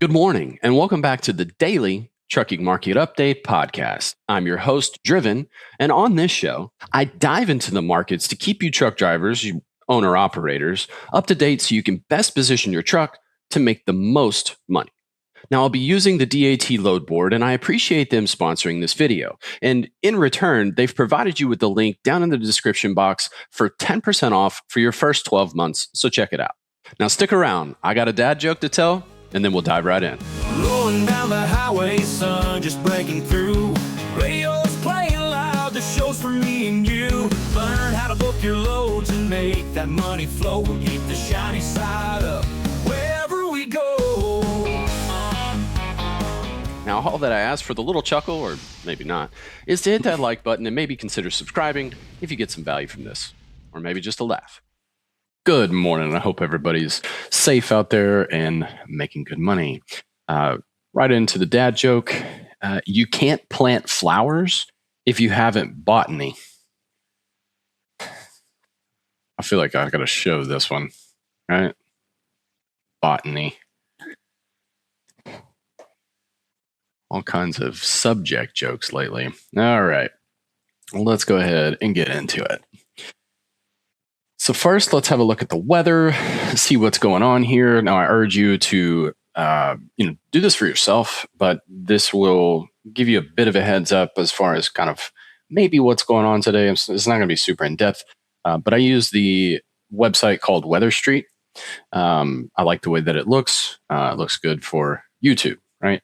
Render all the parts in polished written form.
Good morning, and welcome back to the Daily Trucking Market Update podcast. I'm your host, Driven, and on this show, I dive into the markets to keep you truck drivers, you owner operators, up to date so you can best position your truck to make the most money. Now, I'll be using the DAT load board, and I appreciate them sponsoring this video. And in return, they've provided you with the link down in the description box for 10% off for your first 12 months, so check it out. Now, stick around. I got a dad joke to tell, and then we'll dive right in. Rolling down the highway, sun just breaking through. Radio's playing loud, the show's for me and you. Learn how to book your loads and make that money flow. Keep the shiny side up wherever we go. Now, all that I ask for the little chuckle, or maybe not, is to hit that like button and maybe consider subscribing if you get some value from this, or maybe just a laugh. Good morning. I hope everybody's safe out there and making good money. Right into the dad joke. You can't plant flowers if you haven't bought any. I feel like I got to show this one, right? Botany. All kinds of subject jokes lately. All right. Well, let's go ahead and get into it. So first, let's have a look at the weather, see what's going on here. Now, I urge you to do this for yourself, but this will give you a bit of a heads up as far as kind of maybe what's going on today. It's not going to be super in depth, but I use the website called Weather Street. I like the way that it looks. It looks good for YouTube, right?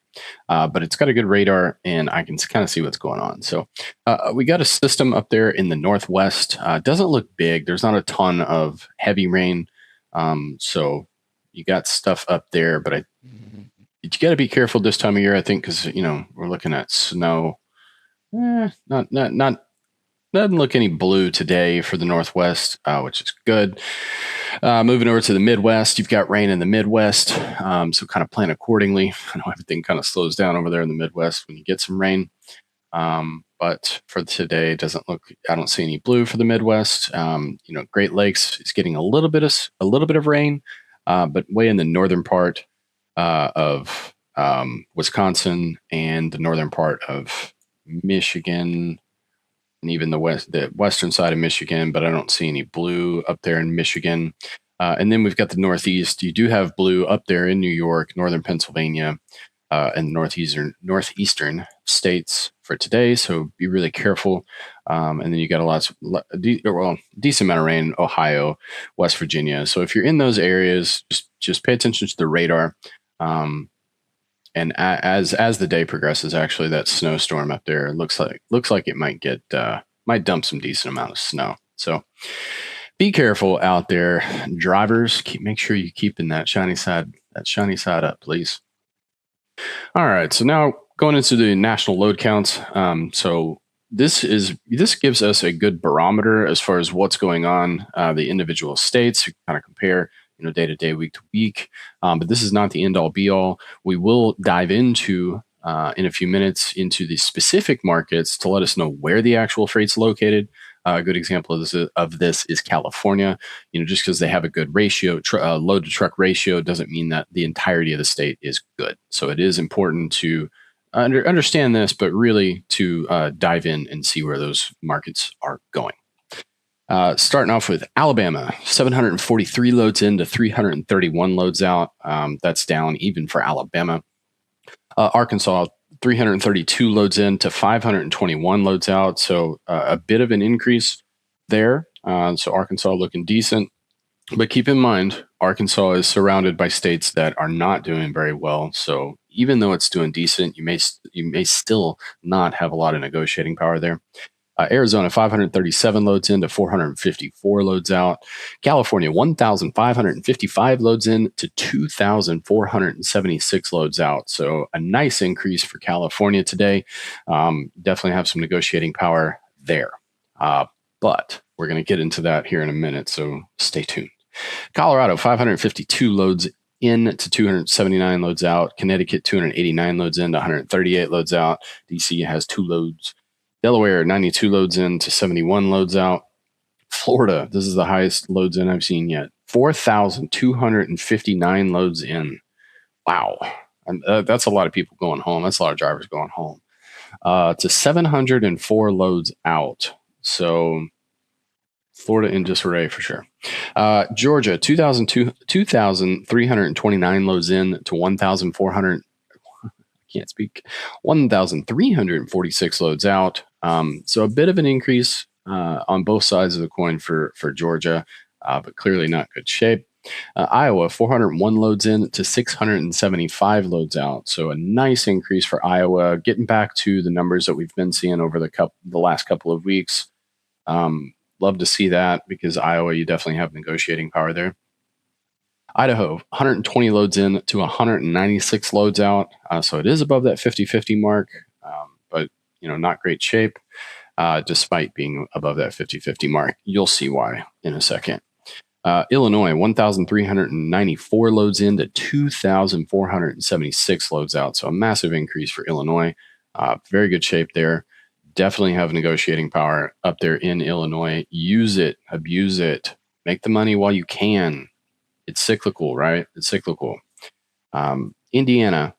But it's got a good radar, and I can kind of see what's going on. So we got a system up there in the northwest. It doesn't look big. There's not a ton of heavy rain. So you got stuff up there, but you got to be careful this time of year, I think, because, we're looking at snow. Doesn't look any blue today for the Northwest, which is good. Moving over to the Midwest, you've got rain in the Midwest, so kind of plan accordingly. I know everything kind of slows down over there in the Midwest when you get some rain. But for today, I don't see any blue for the Midwest. Great Lakes is getting a little bit of rain, but way in the northern part of Wisconsin and the northern part of Michigan, and even the western side of Michigan, but I don't see any blue up there in Michigan. And then we've got the Northeast. You do have blue up there in New York, northern Pennsylvania, and northeastern states for today. So be really careful. And then you got decent amount of rain in Ohio, West Virginia. So if you're in those areas, just pay attention to the radar. And as the day progresses, actually, that snowstorm up there looks like it might dump some decent amount of snow. So be careful out there, drivers. Make sure you're keeping that shiny side up, please. All right. So now going into the national load counts. So this gives us a good barometer as far as what's going on the individual states. You kind of compare day to day, week to week. But this is not the end all be all. We will dive into in a few minutes into the specific markets to let us know where the actual freight's located. A good example of this is California. Just because they have a good ratio, load to truck ratio, doesn't mean that the entirety of the state is good. So it is important to understand this, but really to dive in and see where those markets are going. Starting off with Alabama, 743 loads in to 331 loads out. That's down even for Alabama. Arkansas, 332 loads in to 521 loads out. So a bit of an increase there. So Arkansas looking decent. But keep in mind, Arkansas is surrounded by states that are not doing very well. So even though it's doing decent, you may still not have a lot of negotiating power there. Arizona, 537 loads in to 454 loads out. California, 1,555 loads in to 2,476 loads out. So a nice increase for California today. Definitely have some negotiating power there. But we're going to get into that here in a minute, so stay tuned. Colorado, 552 loads in to 279 loads out. Connecticut, 289 loads in to 138 loads out. DC has 2 loads. Delaware, 92 loads in to 71 loads out. Florida, this is the highest loads in I've seen yet. 4,259 loads in. Wow. And that's a lot of people going home. That's a lot of drivers going home. To 704 loads out. So Florida in disarray for sure. Georgia, 2,329 loads in to 1,400. Can't speak. 1,346 loads out. So a bit of an increase on both sides of the coin for Georgia, but clearly not good shape. Iowa, 401 loads in to 675 loads out. So a nice increase for Iowa, getting back to the numbers that we've been seeing over the last couple of weeks. Love to see that because Iowa, you definitely have negotiating power there. Idaho, 120 loads in to 196 loads out. So it is above that 50-50 mark, but not great shape despite being above that 50-50 mark. You'll see why in a second. Illinois, 1,394 loads in to 2,476 loads out. So a massive increase for Illinois. Very good shape there. Definitely have negotiating power up there in Illinois. Use it, abuse it, make the money while you can. It's cyclical, right? It's cyclical. Indiana,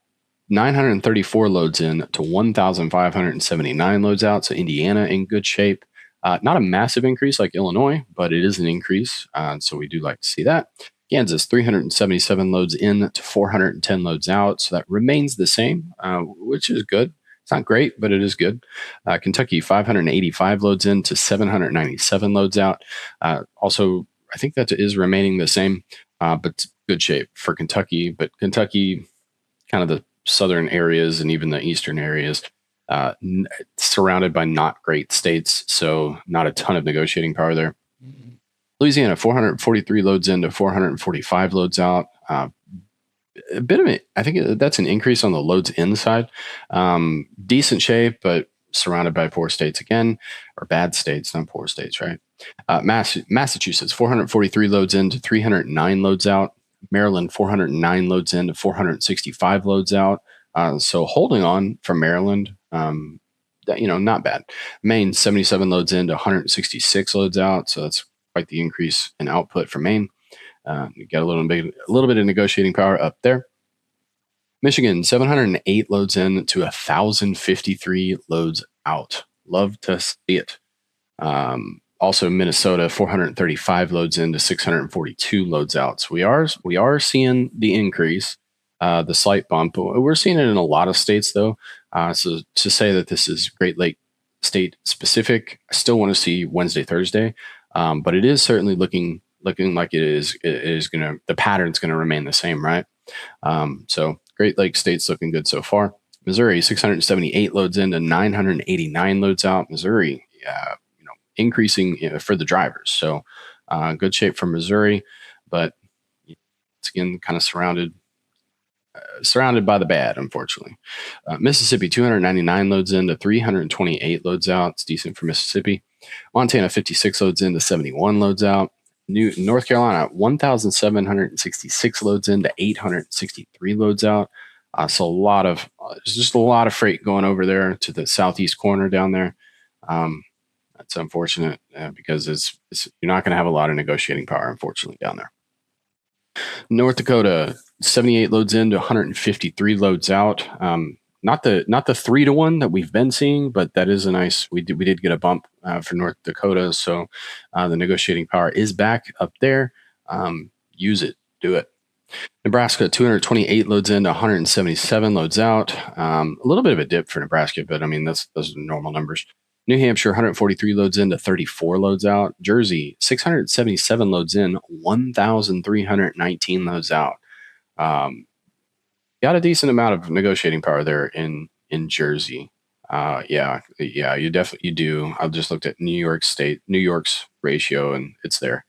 934 loads in to 1,579 loads out. So Indiana in good shape. Not a massive increase like Illinois, but it is an increase. So we do like to see that. Kansas, 377 loads in to 410 loads out. So that remains the same, which is good. It's not great, but it is good. Kentucky, 585 loads in to 797 loads out. Also, I think that is remaining the same, but good shape for Kentucky. But Kentucky, kind of the southern areas and even the eastern areas, surrounded by not great states, so not a ton of negotiating power there. Louisiana, 443 loads in to 445 loads out. A bit of it, I think that's an increase on the loads inside. Decent shape, but surrounded by poor states again, or bad states, not poor states, right? Massachusetts, 443 loads in to 309 loads out. Maryland, 409 loads in to 465 loads out. So holding on from Maryland, not bad. Maine, 77 loads in to 166 loads out. So that's quite the increase in output for Maine. You got a little bit of negotiating power up there. Michigan, 708 loads in to 1,053 loads out. Love to see it. Also, Minnesota, 435 loads in to 642 loads out. So we are seeing the increase, the slight bump. We're seeing it in a lot of states, though. So to say that this is Great Lake state specific, I still want to see Wednesday, Thursday, but it is certainly looking like the pattern's gonna remain the same, right? So Great Lake state's looking good so far. Missouri, 678 loads in to 989 loads out. Missouri, increasing for the drivers. So good shape for Missouri, but it's again kind of surrounded by the bad, unfortunately. Mississippi, 299 loads in to 328 loads out. It's decent for Mississippi. Montana, 56 loads in to 71 loads out. North Carolina, 1,766 loads in to 863 loads out. So just a lot of freight going over there to the southeast corner down there. That's unfortunate because you're not going to have a lot of negotiating power, unfortunately, down there. North Dakota, 78 loads in to 153 loads out. Not the 3-to-1 that we've been seeing, but that is a nice. We did get a bump for North Dakota, so the negotiating power is back up there. Use it, do it. Nebraska, 228 loads in to 177 loads out. A little bit of a dip for Nebraska, but I mean those are normal numbers. New Hampshire, 143 loads in to 34 loads out. Jersey, 677 loads in, 1,319 loads out. Got a decent amount of negotiating power there in Jersey. You do. I've just looked at New York's ratio, and it's there.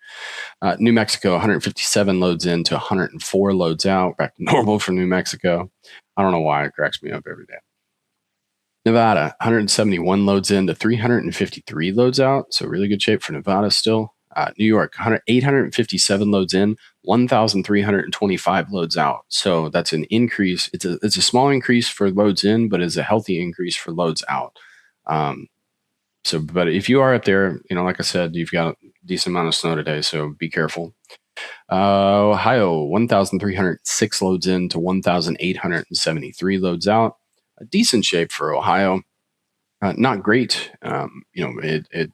New Mexico, 157 loads in to 104 loads out. Back to normal for New Mexico. I don't know why it cracks me up every day. Nevada, 171 loads in to 353 loads out. So really good shape for Nevada still. New York, 857 loads in, 1,325 loads out. So that's an increase. It's a small increase for loads in, but it's a healthy increase for loads out. But if you are up there, like I said, you've got a decent amount of snow today, so be careful. Ohio, 1,306 loads in to 1,873 loads out. A decent shape for Ohio. Not great. There's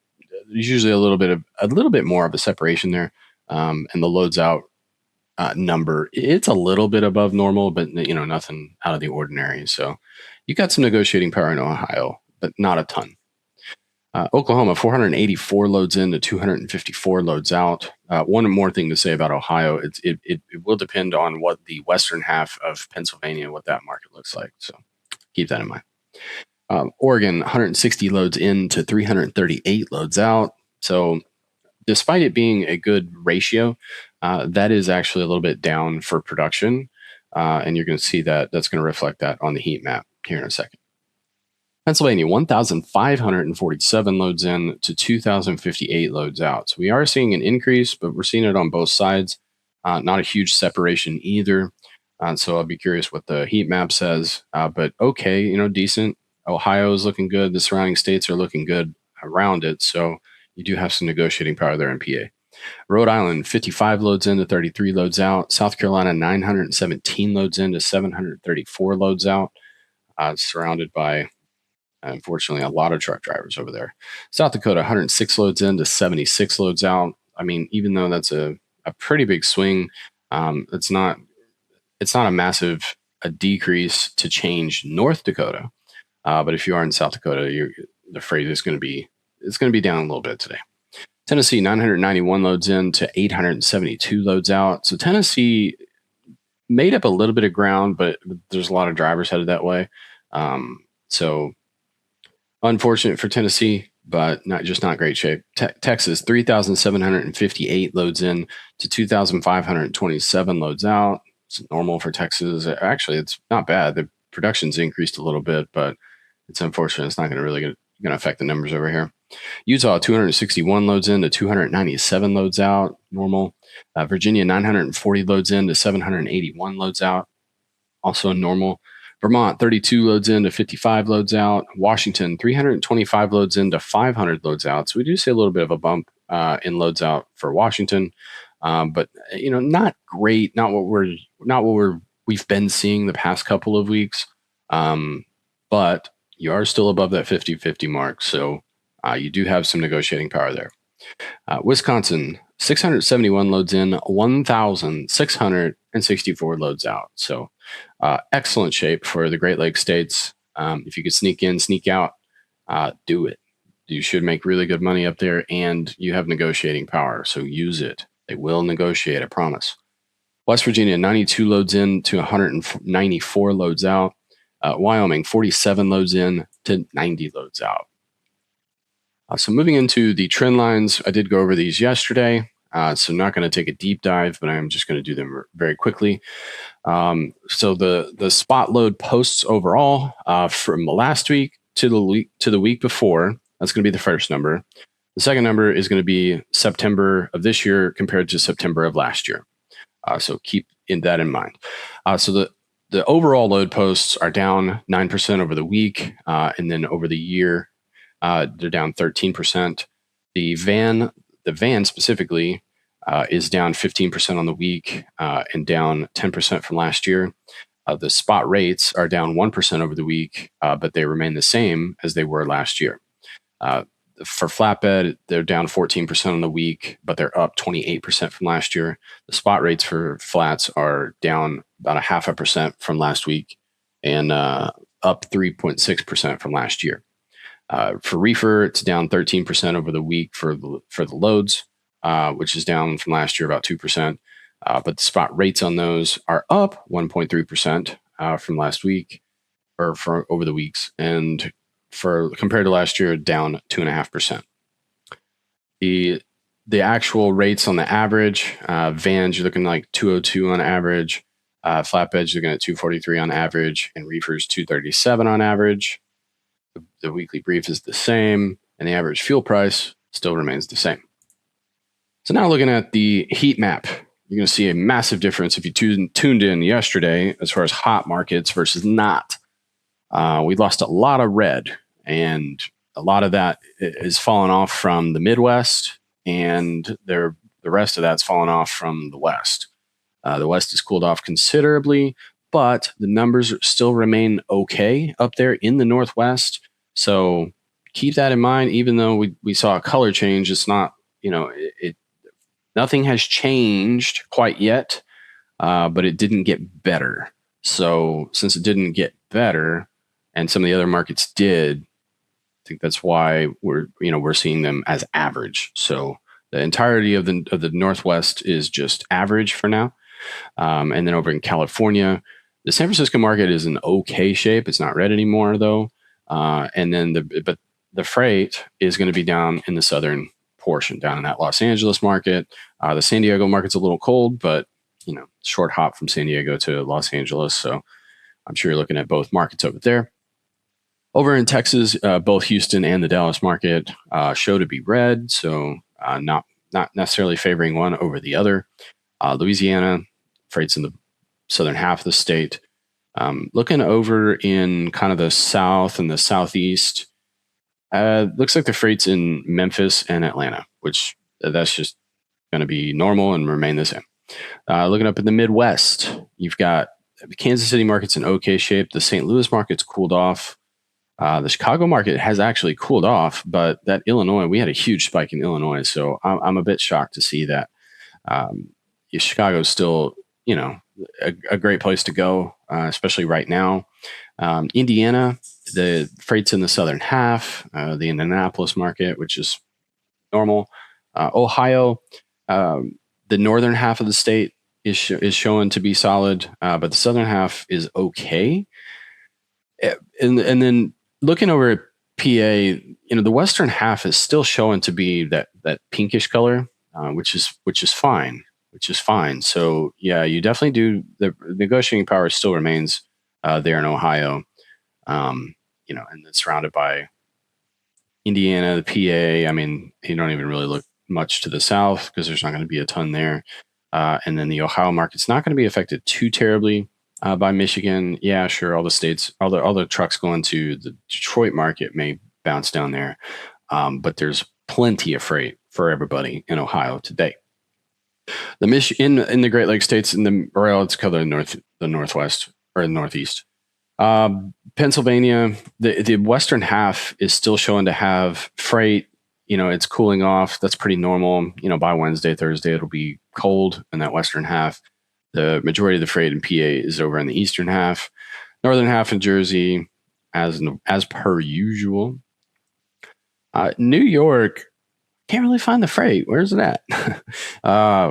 usually a little bit more of a separation there, and the loads out number, it's a little bit above normal, but nothing out of the ordinary. So you got some negotiating power in Ohio, but not a ton. Oklahoma, 484 loads in to 254 loads out. One more thing to say about Ohio, it will depend on what the western half of Pennsylvania, what that market looks like. So keep that in mind. Oregon, 160 loads in to 338 loads out. So despite it being a good ratio, that is actually a little bit down for production. And you're going to see that's going to reflect that on the heat map here in a second. Pennsylvania, 1,547 loads in to 2,058 loads out. So we are seeing an increase, but we're seeing it on both sides. Not a huge separation either. So I'll be curious what the heat map says. But okay, decent. Ohio is looking good. The surrounding states are looking good around it. So you do have some negotiating power there in PA. Rhode Island, 55 loads in to 33 loads out. South Carolina, 917 loads in to 734 loads out. Surrounded by, unfortunately, a lot of truck drivers over there. South Dakota, 106 loads in to 76 loads out. I mean, even though that's a pretty big swing, it's not a massive decrease to change North Dakota. But if you are in South Dakota, the freight is going to be down a little bit today. Tennessee, 991 loads in to 872 loads out. So Tennessee made up a little bit of ground, but there's a lot of drivers headed that way. So unfortunate for Tennessee, but not great shape. Texas, 3,758 loads in to 2,527 loads out. It's normal for Texas. Actually, it's not bad. The production's increased a little bit, but it's unfortunate. It's not going to affect the numbers over here. Utah, 261 loads in to 297 loads out, normal. Virginia, 940 loads in to 781 loads out, also normal. Vermont, 32 loads in to 55 loads out. Washington, 325 loads in to 500 loads out. So we do see a little bit of a bump in loads out for Washington, but not great. Not what we've been seeing the past couple of weeks. But you are still above that 50-50 mark, so you do have some negotiating power there. Wisconsin, 671 loads in, 1,664 loads out. So excellent shape for the Great Lakes states. If you could sneak in, sneak out, do it. You should make really good money up there, and you have negotiating power, so use it. They will negotiate, I promise. West Virginia, 92 loads in to 194 loads out. Wyoming, 47 loads in to 90 loads out. So moving into the trend lines, I did go over these yesterday, so I'm not going to take a deep dive, but I'm just going to do them very quickly. So the spot load posts overall from last week to the week before, that's going to be the first number. The second number is going to be September of this year compared to September of last year. So keep that in mind. So the overall load posts are down 9% over the week, and then over the year, they're down 13%. The van specifically is down 15% on the week and down 10% from last year. The spot rates are down 1% over the week, but they remain the same as they were last year. For flatbed, they're down 14% on the week, but they're up 28% from last year. The spot rates for flats are down about 0.5% from last week and up 3.6% from last year. For reefer, it's down 13% over the week for the loads, which is down from last year about 2%. But the spot rates on those are up 1.3% from last week or for over the weeks, and for compared to last year, down 2.5%. The actual rates on the average, vans, you're looking like 202 on average. Flatbeds, you're looking at 243 on average, and reefers 237 on average. The weekly brief is the same, and the average fuel price still remains the same. So now looking at the heat map, you're going to see a massive difference if you tuned in yesterday as far as hot markets versus not. We lost a lot of red, and a lot of that is fallen off from the Midwest, and they're the rest of that's fallen off from the West. The West has cooled off considerably, but the numbers still remain okay up there in the Northwest. So keep that in mind. Even though we saw a color change, it's not, nothing has changed quite yet, but it didn't get better. So since it didn't get better, and some of the other markets did, I think that's why we're seeing them as average. So the entirety of the Northwest is just average for now. And then over in California, the San Francisco market is in okay shape. It's not red anymore though. And then the freight is going to be down in the southern portion, down in that Los Angeles market. The San Diego market's a little cold, but short hop from San Diego to Los Angeles. So I'm sure you're looking at both markets over there. Over in Texas, both Houston and the Dallas market show to be red. So not necessarily favoring one over the other. Louisiana, freight's in the southern half of the state. Looking over in kind of the south and the southeast, looks like the freight's in Memphis and Atlanta, which that's just going to be normal and remain the same. Looking up in the Midwest, you've got the Kansas City market's in okay shape. The St. Louis market's cooled off. The Chicago market has actually cooled off, but that Illinois, we had a huge spike in Illinois. So I'm a bit shocked to see that. Chicago's still, a great place to go, especially right now. Indiana, the freight's in the southern half, the Indianapolis market, which is normal. Ohio, the northern half of the state is showing to be solid, but the southern half is okay. And then looking over at PA, the western half is still showing to be that pinkish color, which is fine. So yeah, you definitely do. The negotiating power still remains there in Ohio, and it's surrounded by Indiana, the PA. I mean, you don't even really look much to the south because there's not going to be a ton there. And then the Ohio market's not going to be affected too terribly by Michigan. Yeah, sure. All the trucks going to the Detroit market may bounce down there, but there's plenty of freight for everybody in Ohio today. The in the Great Lakes states, let's cover the Northwest or the Northeast. Pennsylvania, the western half is still showing to have freight. It's cooling off. That's pretty normal. By Wednesday, Thursday, it'll be cold in that western half. The majority of the freight in PA is over in the eastern half. Northern half in Jersey, as per usual. New York, can't really find the freight. Where's it at?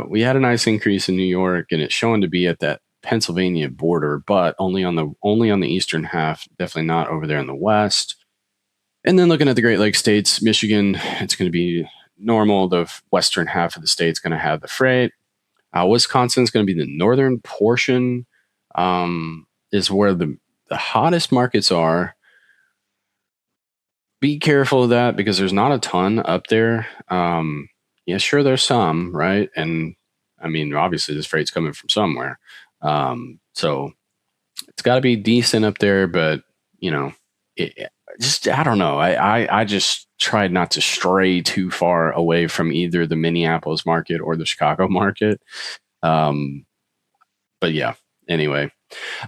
We had a nice increase in New York, and it's showing to be at that Pennsylvania border, but only on the eastern half. Definitely not over there in the west. And then looking at the Great Lakes states, Michigan, it's going to be normal. The western half of the state's going to have the freight. Wisconsin's going to be the northern portion. Is where the hottest markets are. Be careful of that because there's not a ton up there. Yeah, sure, there's some, right? And I mean, obviously, this freight's coming from somewhere. So it's got to be decent up there, but I don't know. I just tried not to stray too far away from either the Minneapolis market or the Chicago market. But yeah, anyway.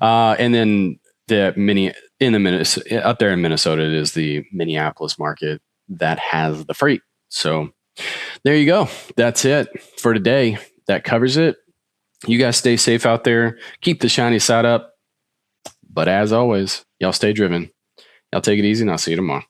And then up there in Minnesota, it is the Minneapolis market that has the freight. So there you go. That's it for today. That covers it. You guys stay safe out there. Keep the shiny side up. But as always, y'all stay driven. Y'all take it easy, and I'll see you tomorrow.